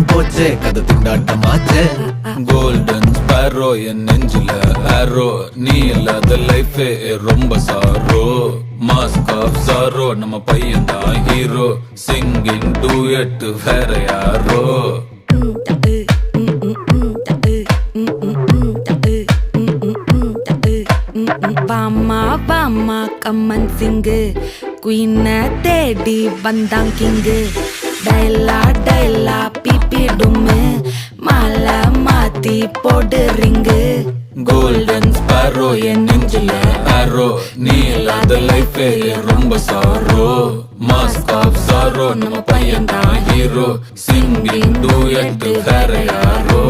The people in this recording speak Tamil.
போச்சே கதை திண்டாட்டமாச்சே கோல்டன் ஸ்பேரோ என் நெஞ்சில ஆரோ நீ இல்லாத லைஃபே ரொம்ப சாரோ மாஸ்க் ஆஃப் சாரோ நம்ம பையன் தான் ஹீரோ சிங்கிங் டூயட் வேற யாரோ வாமா வாமா கம்மன் சிங்கு குயின தேடி வந்தான் கிங்கு டைலா டைலா பிபி டும்மு மாலை மாத்தி போடு ரிங்கு கோல்டன் ஸ்பேரோ என் நெஞ்சில ஆரோ நீ இல்லாத லைஃபே ரொம்ப சாரோ மாஸ்க் ஆஃப் சாரோ நம்ம பையன் தான் ஹீரோ சிங்கிங் டூயட் வேற யாரோ